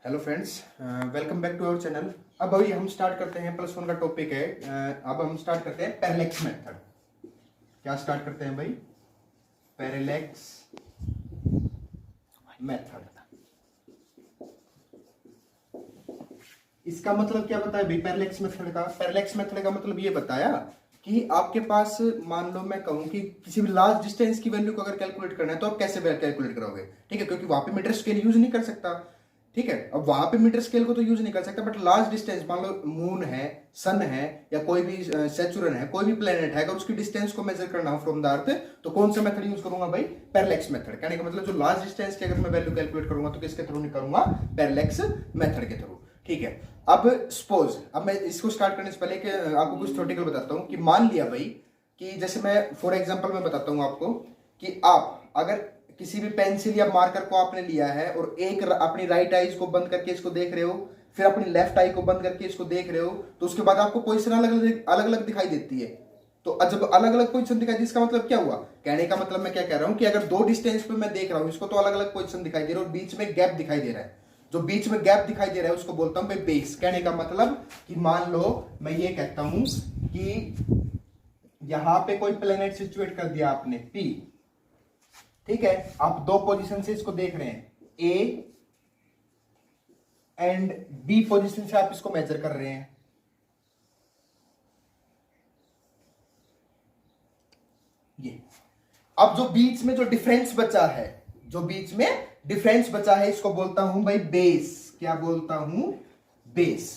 Hello friends, welcome back to our channel. अब अभी हम स्टार्ट करते हैं +1 का टॉपिक है। अब हम स्टार्ट करते हैं पैरेलैक्स मेथड। क्या स्टार्ट करते हैं भाई? Parallax method. इसका मतलब क्या बताया भाई? पैरेलैक्स मेथड का मतलब ये बताया कि आपके पास, मान लो मैं कहूं कि किसी भी लार्ज डिस्टेंस की वैल्यू को अगर कैलकुलेट करना है तो आप कैसे कैलकुलेट करोगे? ठीक है, क्योंकि वहां पे मीटर स्केल यूज नहीं कर सकता। ठीक है, अब वहां पे मीटर स्केल को तो यूज नहीं कर सकता, बट लार्ज डिस्टेंस, मान लो मून है, सन है, या कोई भी सेचुरन है, कोई भी प्लेनेट है, अगर उसकी डिस्टेंस को मेजर करना हो फ्रॉम द अर्थ, तो कौन सा मेथड यूज करूंगा भाई? Parallax method. कहने का मतलब जो लार्ज डिस्टेंस की अगर मैं वैल्यू कैलकुलेट करूंगा तो किसके थ्रू नहीं करूंगा? पैरेलैक्स मेथड के थ्रू। ठीक है, अब सपोज, अब मैं इसको स्टार्ट करने से पहले कि आपको कुछ थ्योरेटिकल बताता हूं कि मान लिया भाई कि जैसे मैं फॉर एग्जांपल मैं बताता हूं आपको कि आप अगर किसी भी पेंसिल या मार्कर को आपने लिया है और एक अपनी राइट आईज को बंद करके इसको देख रहे हो, फिर अपनी लेफ्ट आई को बंद करके इसको देख रहे हो, तो उसके बाद आपको पोजीशन अलग अलग दिखाई देती है। तो जब अलग अलग पोजीशन दिखाई दी, इसका मतलब क्या हुआ? कहने का मतलब मैं क्या कह रहा हूं कि अगर दो डिस्टेंस पे मैं देख रहा हूं इसको, तो अलग अलग पोजीशन दिखाई दे रहा है और बीच में गैप दिखाई दे रहा है। जो बीच में गैप दिखाई दे रहा है उसको बोलता हूं भाई बेस। कहने का मतलब कि मान लो मैं ये कहता हूं कि यहां पे कोई प्लेनेट सिचुएट कर दिया आपने P। ठीक है, आप दो पोजीशन से इसको देख रहे हैं, ए एंड बी पोजीशन से आप इसको मेजर कर रहे हैं। ये अब जो बीच में जो डिफरेंस बचा है, इसको बोलता हूं भाई बेस। क्या बोलता हूं? बेस।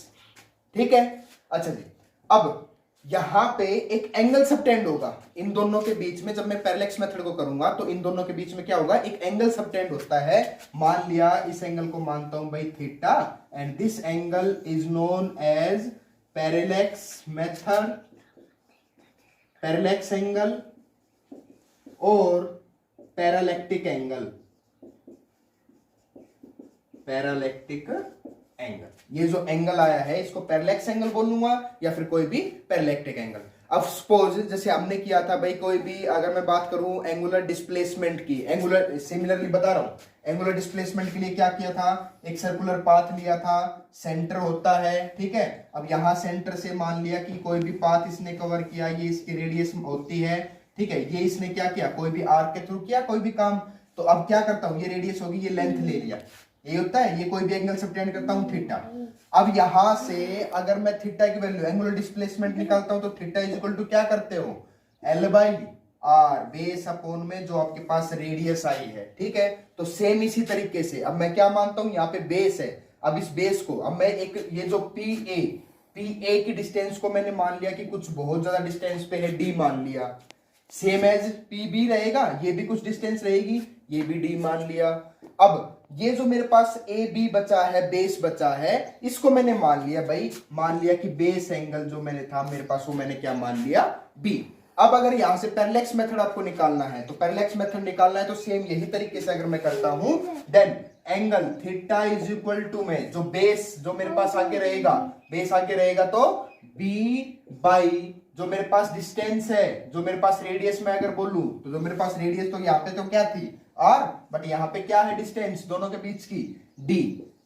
ठीक है, अच्छा जी। अब यहां पे एक एंगल सबटेंड होगा इन दोनों के बीच में। जब मैं पैरेलैक्स मेथड को करूंगा तो इन दोनों के बीच में क्या होगा? एक एंगल सबटेंड होता है। मान लिया इस एंगल को मानता हूं भाई theta, and this angle is known as parallax method, parallax angle और पैरालैक्टिक एंगल। ये जो एंगल आया है इसको पैरेलैक्स एंगल बोलूंगा या फिर कोई भी पैरालैक्टिक एंगल। अब सपोज जैसे हमने किया था भाई, कोई भी अगर मैं बात करूं एंगुलर डिस्प्लेसमेंट की, एंगुलर सिमिलरली बता रहा हूं, एंगुलर डिस्प्लेसमेंट के लिए क्या किया था? एक सर्कुलर पाथ लिया था, सेंटर होता है। ठीक है, अब यहां सेंटर से मान लिया कि कोई भी पाथ इसने कवर किया, ये इसकी रेडियस होती है। ठीक है, ये इसने क्या किया? कोई भी आर्क के थ्रू किया कोई भी काम। तो अब क्या करता हूं, ये रेडियस होगी, ये लेंथ ले लिया, ये होता है, ये कोई भी एंगल सबटेंड करता हूं थीटा। अब यहां से अगर मैं थीटा की वैल्यू, एंगुलर डिस्प्लेसमेंट निकालता हूं, तो थीटा इज इक्वल टू क्या करते हो? L/R, बेस अपॉन में जो आपके पास रेडियस आई है। ठीक है, तो सेम इसी तरीके से अब मैं क्या मानता हूं, यहाँ पे बेस है। अब इस बेस को अब मैं एक, ये जो PA की डिस्टेंस को मैंने मान लिया कि कुछ बहुत ज्यादा डिस्टेंस पे है, D मान लिया। सेम एज PB रहेगा, ये भी कुछ डिस्टेंस रहेगी, ये भी D मान लिया। अब ये जो मेरे पास AB बचा है, बेस बचा है, इसको मैंने मान लिया भाई, मान लिया कि बेस एंगल जो मैंने था मेरे पास वो मैंने क्या मान लिया? B। अब अगर यहां से पैरेलैक्स मेथड आपको निकालना है, तो पैरेलैक्स मेथड निकालना है तो सेम यही तरीके से अगर मैं करता हूं, then angle theta is equal to में जो बेस जो मेरे पास आगे रहेगा, बेस आगे रहेगा तो B बाई जो मेरे पास डिस्टेंस है, जो मेरे पास रेडियस में अगर बोलूं तो जो मेरे पास रेडियस, तो यहाँ पे तो क्या थी? R, बट यहाँ पे क्या है? डिस्टेंस दोनों के बीच की, D।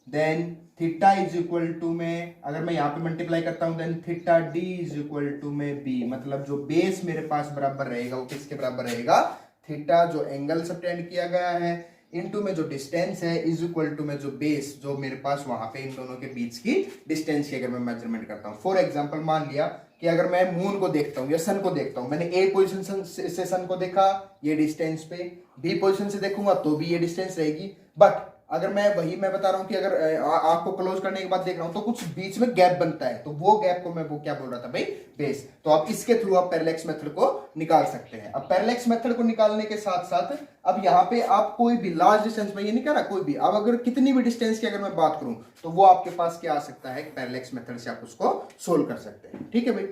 Then theta is equal to में अगर मैं यहाँ पे मल्टीप्लाई करता हूं, then theta D is equal to में B। मतलब जो बेस मेरे पास बराबर रहेगा वो किसके बराबर रहेगा? थीटा जो एंगल सबटेंड किया गया है इनटू में जो डिस्टेंस है इज इक्वल टू में जो बेस जो मेरे पास वहां पे इन दोनों के बीच की डिस्टेंस की अगर मैं मेजरमेंट करता हूं। फॉर एग्जांपल मान लिया कि अगर मैं मून को देखता हूं या सन को देखता हूं, मैंने ए पोजीशन से सन को देखा, ये डिस्टेंस पे, बी पोजीशन से देखूंगा तो भी ये डिस्टेंस रहेगी। बट अगर मैं बता रहा हूं कि अगर आंख को क्लोज करने के बाद देख रहा हूं तो कुछ बीच में गैप बनता है, तो वो गैप को मैं वो क्या बोल रहा था भाई? बेस। तो आप इसके थ्रू आप पैरेलैक्स मेथड को निकाल सकते हैं। अब पैरेलैक्स मेथड को निकालने के साथ साथ अब यहाँ पे आप कोई भी लार्ज डिस्टेंस में, ये नहीं कह रहा कोई भी, अब अगर कितनी भी डिस्टेंस की अगर मैं बात करूं तो वो आपके पास क्या आ सकता है? पैरेलैक्स मेथड से आप उसको सोल्व कर सकते हैं। ठीक है भाई,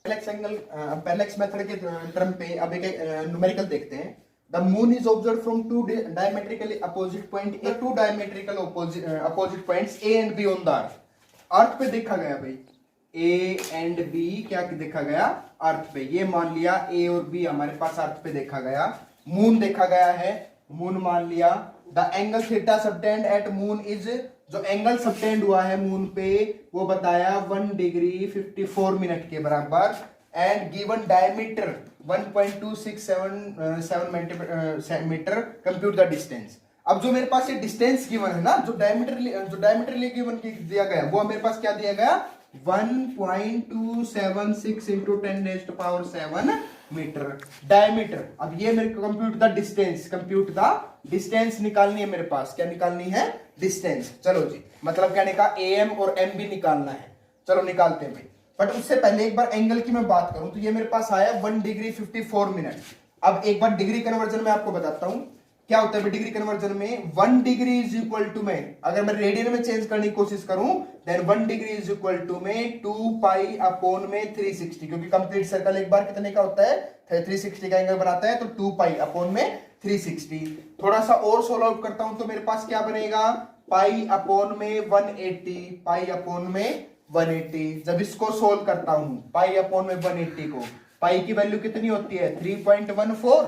पैरेलैक्स मेथड के टर्म पे अब एक न्यूमेरिकल देखते हैं। The moon is observed from two diametrically opposite point A, two diametrical opposite points A and B on the earth. अर्थ पे देखा गया भाई, A and B क्या देखा गया? अर्थ पे। ये मान लिया A और B हमारे पास अर्थ पे देखा गया। मून देखा गया है, मून मान लिया। The angle theta subtend at moon is जो एंगल सबटेंड हुआ है मून पे वो बताया 1 डिग्री 54 मिनट के बराबर and given diameter 1.267 meter, compute the distance. अब जो मेरे पास ये डिस्टेंस गिवन है ना, जो डायमीटरली गिवन दिया गया वो मेरे पास क्या दिया गया 1.276 इंटू 10⁻⁷ मीटर डायमीटर। अब ये मेरे को कंप्यूट द डिस्टेंस निकालनी है मेरे पास। क्या निकालनी है? डिस्टेंस। चलो जी, मतलब कहने का AM और MB निकालना है। चलो निकालते हैं भाई, बट उससे पहले एक बार एंगल की मैं बात करूं तो ये मेरे पास आया 1 डिग्री 54 मिनट। अब एक बार डिग्री कन्वर्जन में आपको बताता हूं क्या होता है डिग्री कन्वर्जन में। 1 डिग्री इज इक्वल टू में, अगर मैं रेडियन में चेंज करने की कोशिश करूं then 1 degree is equal to में 2 पाई अपॉन में 360, क्योंकि कंप्लीट सर्कल एक बार कितने का होता है 360 का एंगल बनाता है, तो 2 पाई अपॉन में 360। थोड़ा सा और सोल्व आउट करता हूं तो मेरे पास क्या बनेगा पाई अपॉन में 180, पाई अपॉन में 180। जब इसको सोल्व करता हूं पाई अपॉन में 180 को, पाई की वैल्यू कितनी होती है 3.14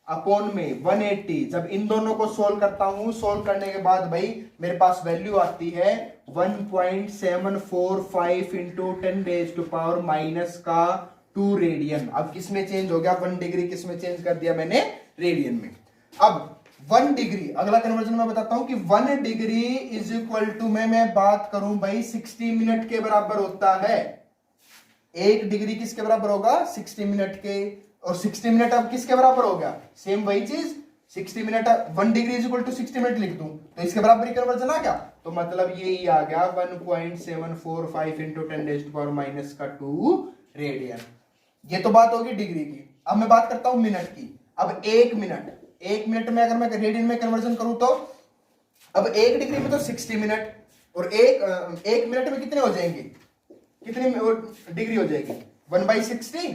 अपॉन में 180। जब इन दोनों को सोल्व करता हूं, सोल्व करने के बाद भाई मेरे पास वैल्यू आती है 1.745 इंटू 10⁻⁻2 रेडियन। अब किसमें चेंज हो गया 1 डिग्री, किसमें चेंज कर दिया मैंने रेडियन में। अब 1 डिग्री, अगला कन्वर्जन मैं बताता हूं कि 1 डिग्री इज इक्वल टू में मैं बात करूं भाई 60 मिनट के बराबर होता है। 1 डिग्री किसके बराबर होगा 60 मिनट के, और 60 मिनट अब किसके बराबर हो गया सेम वही चीज 60 minute. 1 degree is equal to 60 minute लिख दूं तो इसके बराबर ही कन्वर्जन आ गया, तो मतलब ये ही आ गया 1.745 इंटू 10⁻⁻2 रेडियन। ये तो बात होगी डिग्री की। अब मैं बात करता हूं मिनट की। अब 1 मिनट में अगर मैं रेडियन में कन्वर्जन करूं तो अब 1 डिग्री में तो 60 मिनट, और एक मिनट में कितने हो जाएंगे, कितनी डिग्री हो जाएगी 1/60,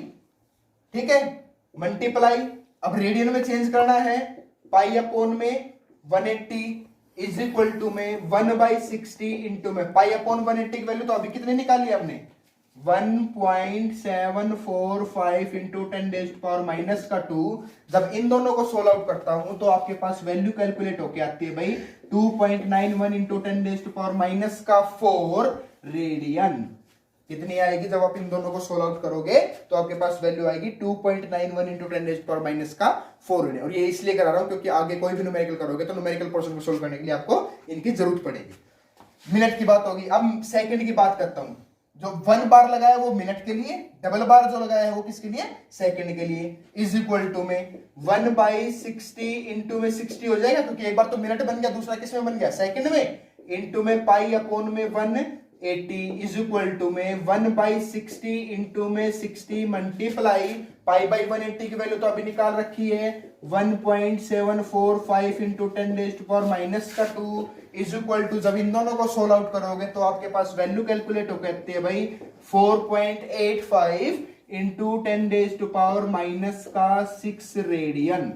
ठीक है, मल्टीप्लाई। अब रेडियन में चेंज करना है, पाई अपॉन में 180 इज इक्वल टू में 1/60 इंटू में पाई अपॉन 180 की वैल्यू तो अभी कितनी निकाली आपने 1.745 इंटू 10⁻⁻2। जब इन दोनों को सोल्व आउट करता हूं तो आपके पास वैल्यू कैलकुलेट होके आती है भाई 2.91 इंटू 10⁻⁴ रेडियन। कितनी आएगी जब आप इन दोनों को सोल्व आउट करोगे तो आपके पास वैल्यू आएगी 2.91 इंटू 10⁻⁴ रेडियन। और ये इसलिए करा रहा हूं क्योंकि आगे कोई भी न्यूमेरिकल करोगे तो न्यूमेरिकल पोर्शन को सोल्व करने के लिए आपको इनकी जरूरत पड़ेगी। मिनट की बात होगी। अब सेकंड की बात करता हूं। जो 1 बार लगाया वो मिनट के लिए, डबल बार जो लगाया है वो किसके लिए सेकंड के लिए। इज इक्वल टू में 1/60 इंटू में 60 हो जाएगा क्योंकि एक बार तो मिनट बन गया, दूसरा किस में बन गया सेकंड में, इंटू में पाई अपॉन में 180 इज इक्वल टू में 1/60 इंटू में 60 मल्टीप्लाई पाई बाई 180 की वैल्यू तो अभी निकाल रखी है 1.745 इंटू 10⁻⁻2 इज इक्वल टू, जब इन दोनों को सोल्व आउट करोगे तो आपके पास वैल्यू कैलकुलेट हो कहती है भाई 4.85 इंटू 10⁻⁻6 रेडियन।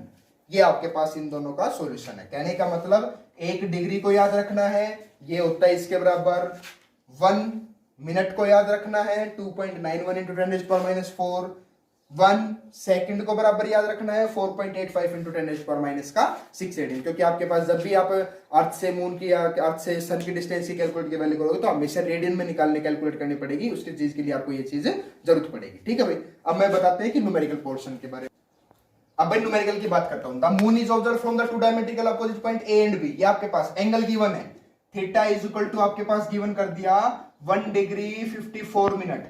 ये आपके पास इन दोनों का सॉल्यूशन है। कहने का मतलब 1 डिग्री को याद रखना है, ये होता है इसके बराबर 1 मिनट को याद रखना है 2.91 इंटू 10⁻⁴, 1 सेकंड को बराबर याद रखना है 4.85 इंटू 10⁻�6 रेडियन। क्योंकि आपके पास जब भी आप अर्थ से मून की या अर्थ से सन की डिस्टेंस की कैलकुलेट की वैल्यू करोगे तो हमेशा रेडियन में निकालने कैलकुलेट करनी पड़ेगी, उसकी चीज के लिए आपको ये चीज जरूरत पड़ेगी। ठीक है भाई। अब मैं बताते हैं कि न्यूमेरिकल पोर्शन के बारे में। अब भाई न्यूमेरिकल की बात करता हूं। The moon is observe from the two diametrical opposite point A and B. ये आपके पास एंगल गिवन है, थीटा इज इक्वल टू आपके पास गिवन कर दिया 1 डिग्री 54 मिनट।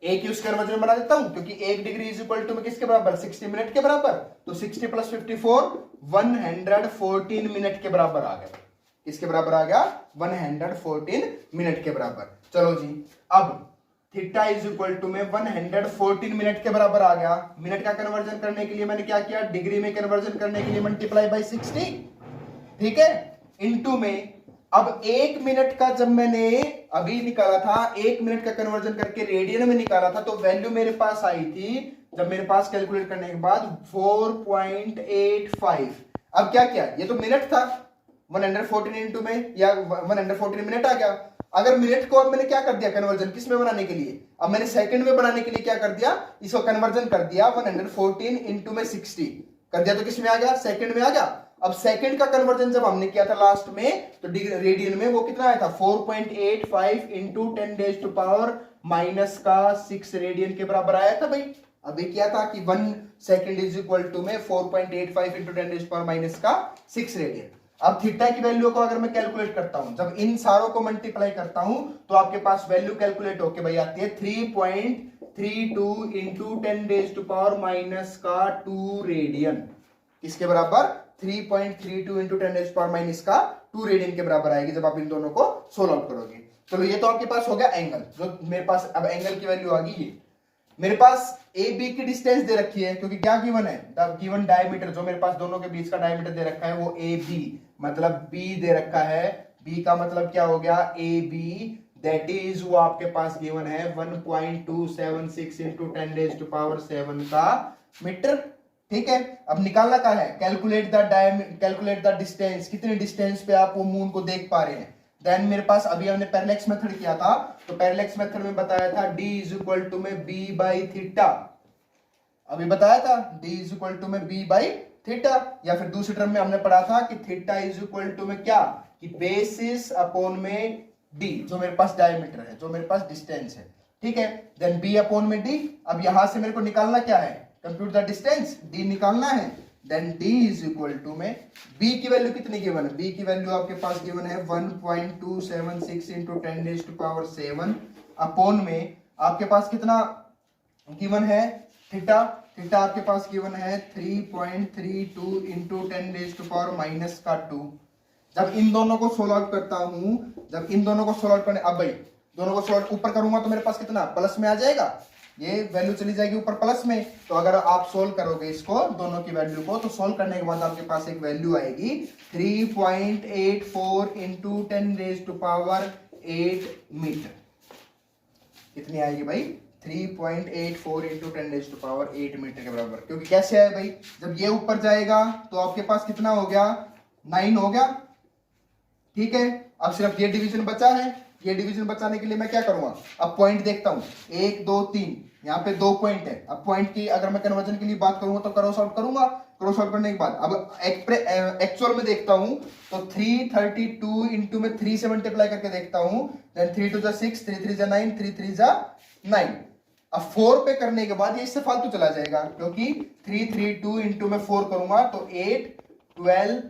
एक ही उसके कन्वर्जन बना देता हूं क्योंकि 1 डिग्री इज इक्वल टू में किसके बराबर 60 मिनट के बराबर, तो 60 प्लस 54 114 मिनट के बराबर आ गया। किसके बराबर आ गया 114 मिनट के बराबर। चलो जी, अब थीटा इज इक्वल टू में 114 मिनट के बराबर आ गया। मिनट का कन्वर्जन करने के लिए मैंने क्या किया, डिग्री में कन्वर्जन करने के लिए मल्टीप्लाई बाई 60, ठीक है, इनटू में। अब 1 मिनट का जब मैंने अभी निकाला था, 1 मिनट का कन्वर्जन करके रेडियन में निकाला था तो वैल्यू मेरे पास आई थी जब मेरे पास कैलकुलेट करने के बाद 4.85। अब क्या किया, ये तो मिनट था 114 इंटू में या 114 मिनट आ गया। अगर मिनट को अब मैंने क्या कर दिया कन्वर्जन किस में बनाने के लिए, अब मैंने सेकंड में बनाने के लिए क्या कर दिया, इसको कन्वर्जन कर दिया 114 इंटू में 60 कर दिया तो किस में आ गया सेकंड में आ गया। अब सेकंड का कन्वर्जन जब हमने किया था लास्ट में, तो रेडियन में वो कितना आया था 4.85 into 10 raise to power minus का 6 रेडियन के बराबर आया था भाई। अभी क्या था कि 1 सेकंड इज इक्वल टू में 4.85 इंटू 10 रेज पावर माइनस का 6 रेडियन। अब थीटा की वैल्यू को अगर मैं कैलकुलेट करता हूं, जब इन सारों को मल्टीप्लाई करता हूं तो आपके पास वैल्यू कैलकुलेट होके भाई आती है 3.32 into 10 raise to power minus का 2 रेडियन। किसके बराबर? 3.32 into 10 raise to power minus का 2 रेडियन के बराबर आएगी जब आप इन दोनों को सोल्व आउट करोगे। चलो ये तो आपके पास हो गया एंगल, जो मेरे पास अब एंगल की वैल्यू आ गई। ये मेरे पास ए बी की डिस्टेंस दे रखी है, क्योंकि क्या गिवन है, द गिवन डायमीटर, जो मेरे पास दोनों के बीच का डायमीटर दे रखा है वो ए बी, मतलब बी दे रखा है। बी का मतलब क्या हो गया, ए बी, दैट इज वो आपके पास गिवन है 1.276 इंटू 10 रेज टू पावर 7 का मीटर। ठीक है, अब निकालना क्या है, कैलकुलेट द डिस्टेंस, कितने डिस्टेंस पे आप वो मून को देख पा रहे हैं। देन मेरे पास अभी हमने पैरेलैक्स मेथड किया था, तो पैरेलैक्स मेथड में बताया था d इज इक्वल टू में b बाई थीटा। अभी बताया था d इज इक्वल टू में b बाई थीटा, या फिर दूसरी टर्म में हमने पढ़ा था कि थीटा इज इक्वल टू में क्या, कि बेसिस अपॉन में d, जो मेरे पास डायमीटर है, जो मेरे पास डिस्टेंस है। ठीक है, देन b अपॉन में d। अब यहां से मेरे को निकालना क्या है, कंप्यूट द डिस्टेंस, d निकालना है। Then d is equal to में b की वैल्यू कितनी गिवन है, b की वैल्यू आपके पास गिवन है 1.276 into 10 raise to power 7 upon में आपके पास कितना गिवन है, थीटा। थीटा आपके पास गिवन है 3.32 into 10 raise to power minus का 2। जब इन दोनों को सोल्व आउट करता हूं, जब इन दोनों को सोल्व आउट करने, अब भाई दोनों को सोल्व ऊपर करूंगा तो मेरे पास कितना प्लस में आ जाएगा, ये वैल्यू चली जाएगी ऊपर प्लस में। तो अगर आप सोल्व करोगे इसको दोनों की वैल्यू को, तो सोल्व करने के बाद आपके पास एक वैल्यू आएगी 3.84 into 10 raise to power 8 meter. कितनी आएगी भाई, 3.84 into 10 raise to power 8 meter के बराबर। क्योंकि कैसे है भाई, जब ये ऊपर जाएगा तो आपके पास कितना हो गया, 9 हो गया। ठीक है, अब सिर्फ ये डिवीजन बचा है, ये डिवीजन बचाने के लिए मैं क्या करूंगा, अब पॉइंट देखता हूं, 1 2 3, यहाँ पे 2 पॉइंट है। अब पॉइंट की अगर मैं कन्वर्जन के लिए बात करूंगा तो क्रॉस आउट करूंगा, क्रॉस आउट करने के बाद अब एक्चुअल में देखता हूं तो 332 इंटू में 3 से मल्टीप्लाई करके देखता हूं, देन 3 2 6, 3 3 9, 3 3 9। अब 4 पे करने के बाद ये इससे फालतू चला जाएगा, क्योंकि 332 इंटू में 4 करूंगा तो 8 12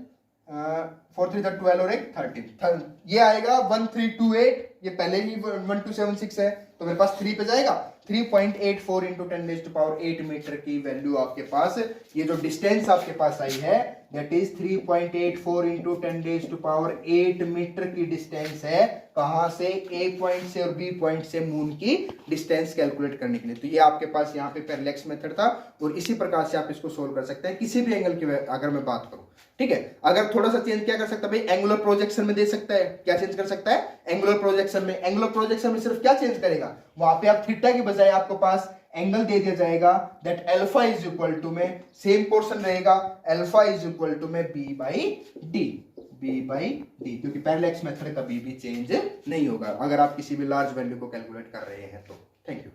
4 3 12 और 1 13, ये आएगा 1328। ये पहले ही 1276 है, तो मेरे पास 3 पे जाएगा। 3.84 into 10 raise to power 8 meter की वैल्यू आपके पास, ये जो डिस्टेंस आपके पास आई है that is 3.84 into 10 raise to power 8 meter की डिस्टेंस है। कहां से, ए पॉइंट से और बी पॉइंट से मून की डिस्टेंस कैलकुलेट करने के लिए। तो ये आपके पास यहाँ पे पैरेलैक्स मेथड था, और इसी प्रकार से आप इसको सोल्व कर सकते हैं किसी भी एंगल की अगर मैं बात करूं। ठीक है, अगर थोड़ा सा चेंज क्या कर सकता है भाई, एंगुलर प्रोजेक्शन में दे सकता है। क्या चेंज कर सकता है, एंगुलर प्रोजेक्शन में। एंगुलर प्रोजेक्शन में सिर्फ क्या चेंज करेगा, वहां पे आप थीटा की बजाय आपको पास एंगल दे दिया जाएगा, that alpha is equal to में सेम पोर्शन रहेगा, अल्फा इज इक्वल टू में बी बाई डी, क्योंकि पैरेलैक्स मेथड कभी भी चेंज नहीं होगा अगर आप किसी भी लार्ज वैल्यू को कैलकुलेट कर रहे हैं तो। Thank you.